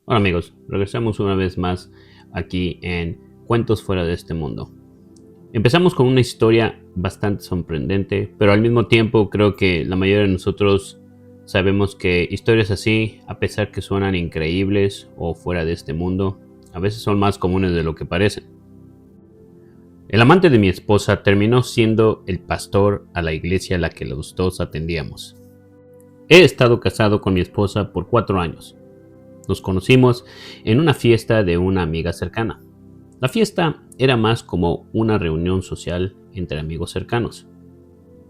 Hola amigos, regresamos una vez más aquí en Cuentos fuera de este mundo. Empezamos con una historia bastante sorprendente, pero al mismo tiempo creo que la mayoría de nosotros sabemos que historias así, a pesar que suenan increíbles o fuera de este mundo, a veces son más comunes de lo que parecen. El amante de mi esposa terminó siendo el pastor a la iglesia a la que los dos atendíamos. He estado casado con mi esposa por 4 años. Nos conocimos en una fiesta de una amiga cercana. La fiesta era más como una reunión social entre amigos cercanos.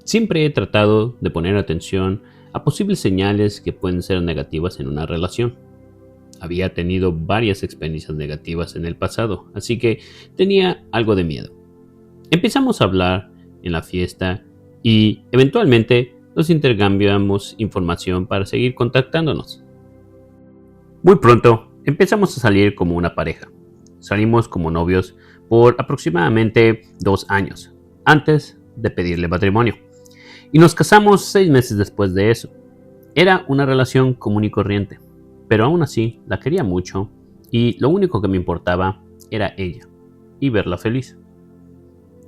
Siempre he tratado de poner atención a posibles señales que pueden ser negativas en una relación. Había tenido varias experiencias negativas en el pasado, así que tenía algo de miedo. Empezamos a hablar en la fiesta y eventualmente nos intercambiamos información para seguir contactándonos. Muy pronto empezamos a salir como una pareja. Salimos como novios por aproximadamente 2 años, antes de pedirle matrimonio. Y nos casamos 6 meses después de eso. Era una relación común y corriente, pero aún así la quería mucho y lo único que me importaba era ella y verla feliz.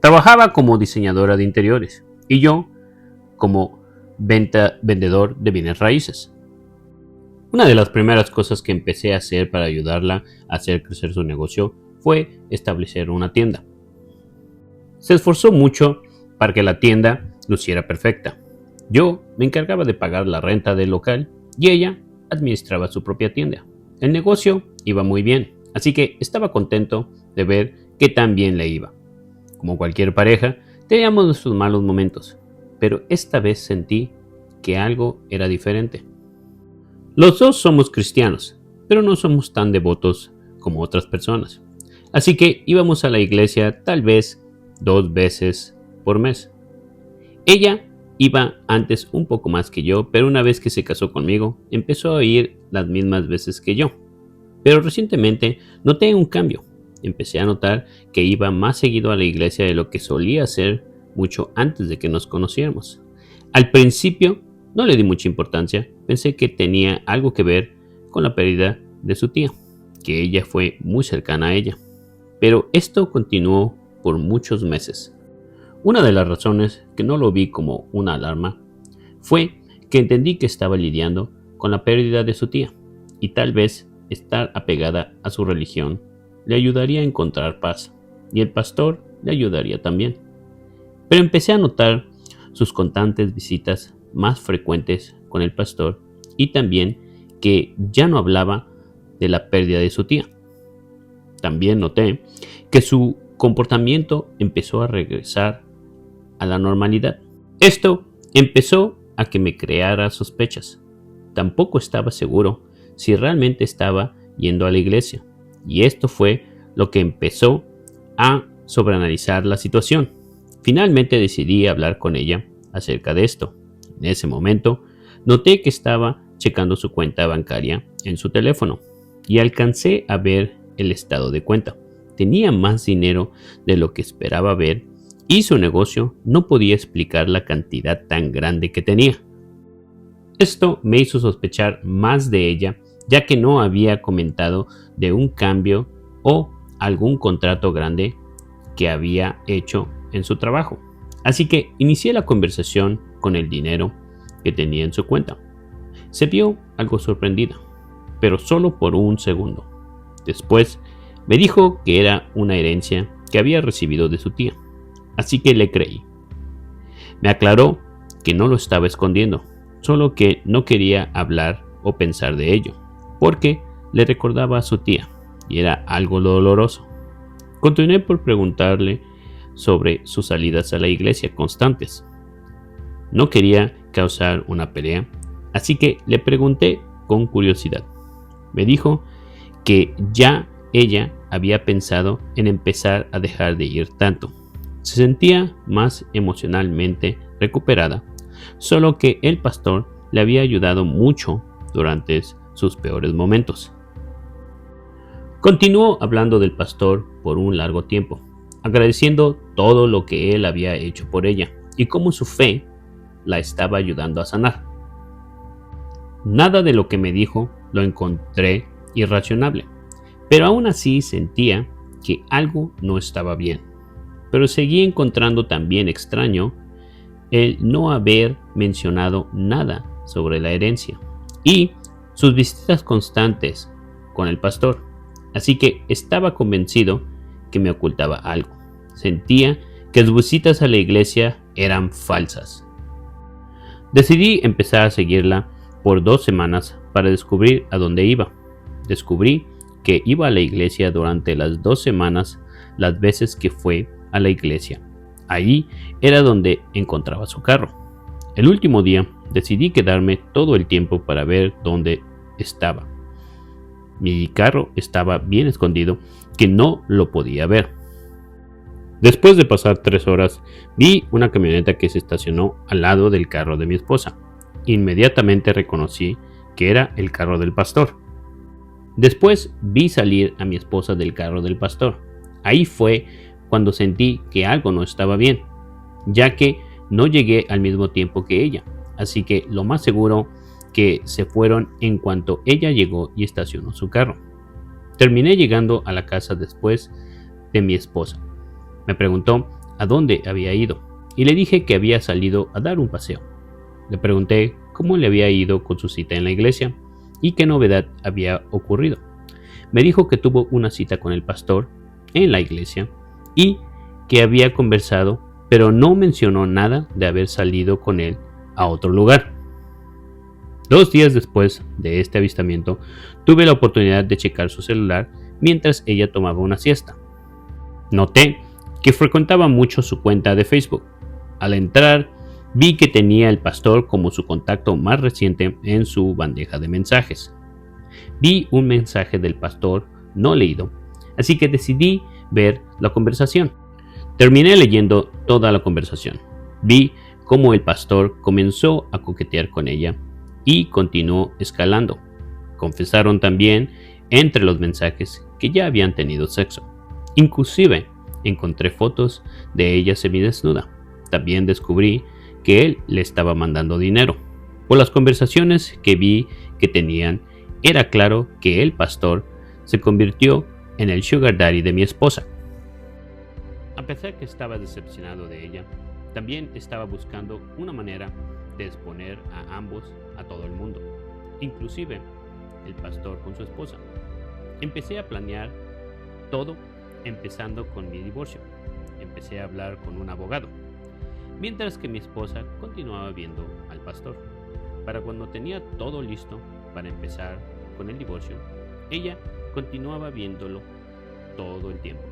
Trabajaba como diseñadora de interiores y yo como vendedor de bienes raíces. Una de las primeras cosas que empecé a hacer para ayudarla a hacer crecer su negocio fue establecer una tienda. Se esforzó mucho para que la tienda luciera perfecta. Yo me encargaba de pagar la renta del local y ella administraba su propia tienda. El negocio iba muy bien, así que estaba contento de ver qué tan bien le iba. Como cualquier pareja, teníamos nuestros malos momentos, pero esta vez sentí que algo era diferente. Los dos somos cristianos, pero no somos tan devotos como otras personas. Así que íbamos a la iglesia tal vez 2 veces por mes. Ella iba antes un poco más que yo, pero una vez que se casó conmigo, empezó a ir las mismas veces que yo. Pero recientemente noté un cambio. Empecé a notar que iba más seguido a la iglesia de lo que solía hacer mucho antes de que nos conociéramos. Al principio no le di mucha importancia, pensé que tenía algo que ver con la pérdida de su tía, que ella fue muy cercana a ella. Pero esto continuó por muchos meses. Una de las razones que no lo vi como una alarma fue que entendí que estaba lidiando con la pérdida de su tía, y tal vez estar apegada a su religión le ayudaría a encontrar paz, y el pastor le ayudaría también. Pero empecé a notar sus constantes visitas más frecuentes con el pastor y también que ya no hablaba de la pérdida de su tía. También noté que su comportamiento empezó a regresar a la normalidad. Esto empezó a que me creara sospechas. Tampoco estaba seguro si realmente estaba yendo a la iglesia, y esto fue lo que empezó a sobreanalizar la situación. Finalmente decidí hablar con ella acerca de esto. En ese momento, noté que estaba checando su cuenta bancaria en su teléfono y alcancé a ver el estado de cuenta. Tenía más dinero de lo que esperaba ver y su negocio no podía explicar la cantidad tan grande que tenía. Esto me hizo sospechar más de ella, ya que no había comentado de un cambio o algún contrato grande que había hecho en su trabajo. Así que inicié la conversación con el dinero que tenía en su cuenta. Se vio algo sorprendida, pero solo por un segundo. Después me dijo que era una herencia que había recibido de su tía, así que le creí. Me aclaró que no lo estaba escondiendo, solo que no quería hablar o pensar de ello, porque le recordaba a su tía y era algo doloroso. Continué por preguntarle sobre sus salidas a la iglesia constantes. No quería causar una pelea, así que le pregunté con curiosidad. Me dijo que ya ella había pensado en empezar a dejar de ir tanto. Se sentía más emocionalmente recuperada, solo que el pastor le había ayudado mucho durante sus peores momentos. Continuó hablando del pastor por un largo tiempo, agradeciendo todo lo que él había hecho por ella y cómo su fe la estaba ayudando a sanar. Nada de lo que me dijo lo encontré irracionable, pero aún así sentía que algo no estaba bien. Pero seguía encontrando también extraño el no haber mencionado nada sobre la herencia y sus visitas constantes con el pastor. Así que estaba convencido que me ocultaba algo. Sentía que sus visitas a la iglesia eran falsas. Decidí empezar a seguirla por 2 semanas para descubrir a dónde iba. Descubrí que iba a la iglesia durante las 2 semanas las veces que fue a la iglesia. Ahí era donde encontraba su carro. El último día decidí quedarme todo el tiempo para ver dónde estaba. Mi carro estaba bien escondido que no lo podía ver. Después de pasar 3 horas, vi una camioneta que se estacionó al lado del carro de mi esposa. Inmediatamente reconocí que era el carro del pastor. Después vi salir a mi esposa del carro del pastor. Ahí fue cuando sentí que algo no estaba bien, ya que no llegué al mismo tiempo que ella, así que lo más seguro que se fueron en cuanto ella llegó y estacionó su carro. Terminé llegando a la casa después de mi esposa. Me preguntó a dónde había ido y le dije que había salido a dar un paseo. Le pregunté cómo le había ido con su cita en la iglesia y qué novedad había ocurrido. Me dijo que tuvo una cita con el pastor en la iglesia y que había conversado, pero no mencionó nada de haber salido con él a otro lugar. 2 días después de este avistamiento, tuve la oportunidad de checar su celular mientras ella tomaba una siesta. Noté que frecuentaba mucho su cuenta de Facebook. Al entrar, vi que tenía el pastor como su contacto más reciente en su bandeja de mensajes. Vi un mensaje del pastor no leído, así que decidí ver la conversación. Terminé leyendo toda la conversación. Vi cómo el pastor comenzó a coquetear con ella y continuó escalando. Confesaron también entre los mensajes que ya habían tenido sexo. Inclusive encontré fotos de ella semidesnuda. También descubrí que él le estaba mandando dinero. Por las conversaciones que vi que tenían, era claro que el pastor se convirtió en el sugar daddy de mi esposa. A pesar que estaba decepcionado de ella, también estaba buscando una manera de exponer a ambos a todo el mundo, inclusive el pastor con su esposa. Empecé a planear todo, empezando con mi divorcio. Empecé a hablar con un abogado, mientras que mi esposa continuaba viendo al pastor. Para cuando tenía todo listo para empezar con el divorcio, ella continuaba viéndolo todo el tiempo.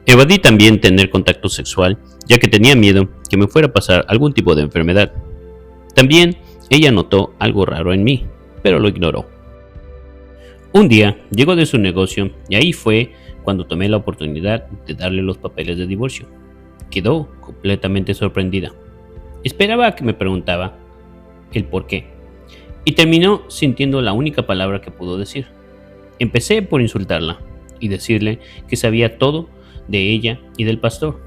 Evadí también tener contacto sexual, ya que tenía miedo que me fuera a pasar algún tipo de enfermedad. También ella notó algo raro en mí, pero lo ignoró. Un día llegó de su negocio y ahí fue cuando tomé la oportunidad de darle los papeles de divorcio. Quedó completamente sorprendida. Esperaba que me preguntaba el por qué y terminó sintiendo la única palabra que pudo decir. Empecé por insultarla y decirle que sabía todo de ella y del pastor.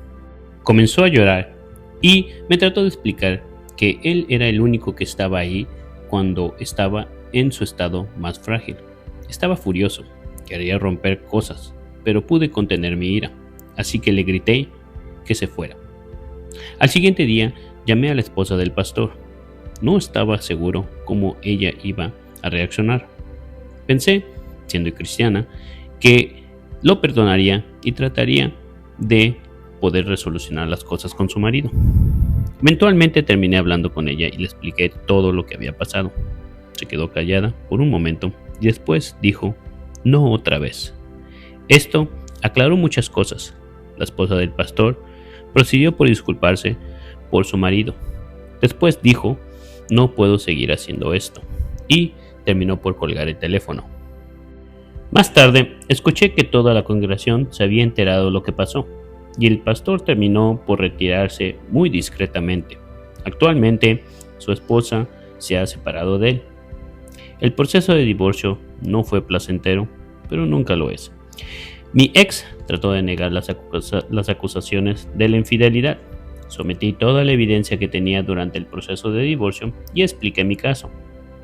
Comenzó a llorar y me trató de explicar que él era el único que estaba ahí cuando estaba en su estado más frágil. Estaba furioso, quería romper cosas, pero pude contener mi ira, así que le grité que se fuera. Al siguiente día llamé a la esposa del pastor. No estaba seguro cómo ella iba a reaccionar. Pensé, siendo cristiana, que lo perdonaría y trataría de poder resolucionar las cosas con su marido. Eventualmente terminé hablando con ella y le expliqué todo lo que había pasado. Se quedó callada por un momento y después dijo, no otra vez. Esto aclaró muchas cosas. La esposa del pastor prosiguió por disculparse por su marido. Después dijo, no puedo seguir haciendo esto, y terminó por colgar el teléfono. Más tarde, escuché que toda la congregación se había enterado de lo que pasó, y el pastor terminó por retirarse muy discretamente. Actualmente, su esposa se ha separado de él. El proceso de divorcio no fue placentero, pero nunca lo es. Mi ex trató de negar las acusaciones de la infidelidad. Sometí toda la evidencia que tenía durante el proceso de divorcio y expliqué mi caso.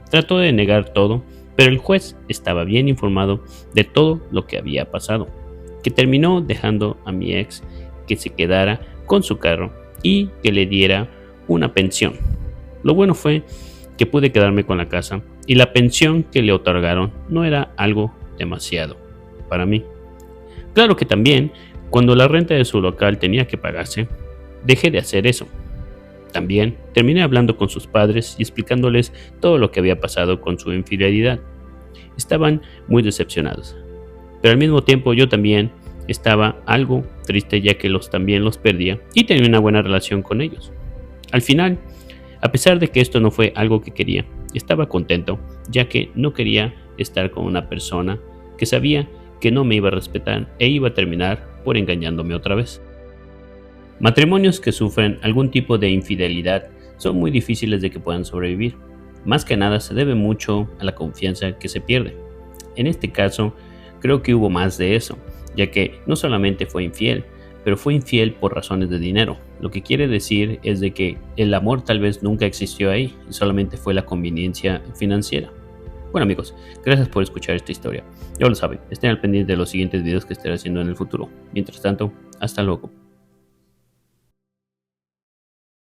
Trató de negar todo, pero el juez estaba bien informado de todo lo que había pasado, que terminó dejando a mi ex que se quedara con su carro y que le diera una pensión. Lo bueno fue que pude quedarme con la casa y la pensión que le otorgaron no era algo demasiado para mí. Claro que también, cuando la renta de su local tenía que pagarse, dejé de hacer eso. También terminé hablando con sus padres y explicándoles todo lo que había pasado con su infidelidad. Estaban muy decepcionados, pero al mismo tiempo yo también estaba algo triste ya que también los perdía y tenía una buena relación con ellos. Al final, a pesar de que esto no fue algo que quería, estaba contento ya que no quería estar con una persona que sabía que no me iba a respetar e iba a terminar por engañándome otra vez. Matrimonios que sufren algún tipo de infidelidad son muy difíciles de que puedan sobrevivir. Más que nada se debe mucho a la confianza que se pierde. En este caso, creo que hubo más de eso, ya que no solamente fue infiel, pero fue infiel por razones de dinero. Lo que quiere decir es de que el amor tal vez nunca existió ahí, y solamente fue la conveniencia financiera. Bueno amigos, gracias por escuchar esta historia. Ya lo saben, estén al pendiente de los siguientes videos que estaré haciendo en el futuro. Mientras tanto, hasta luego.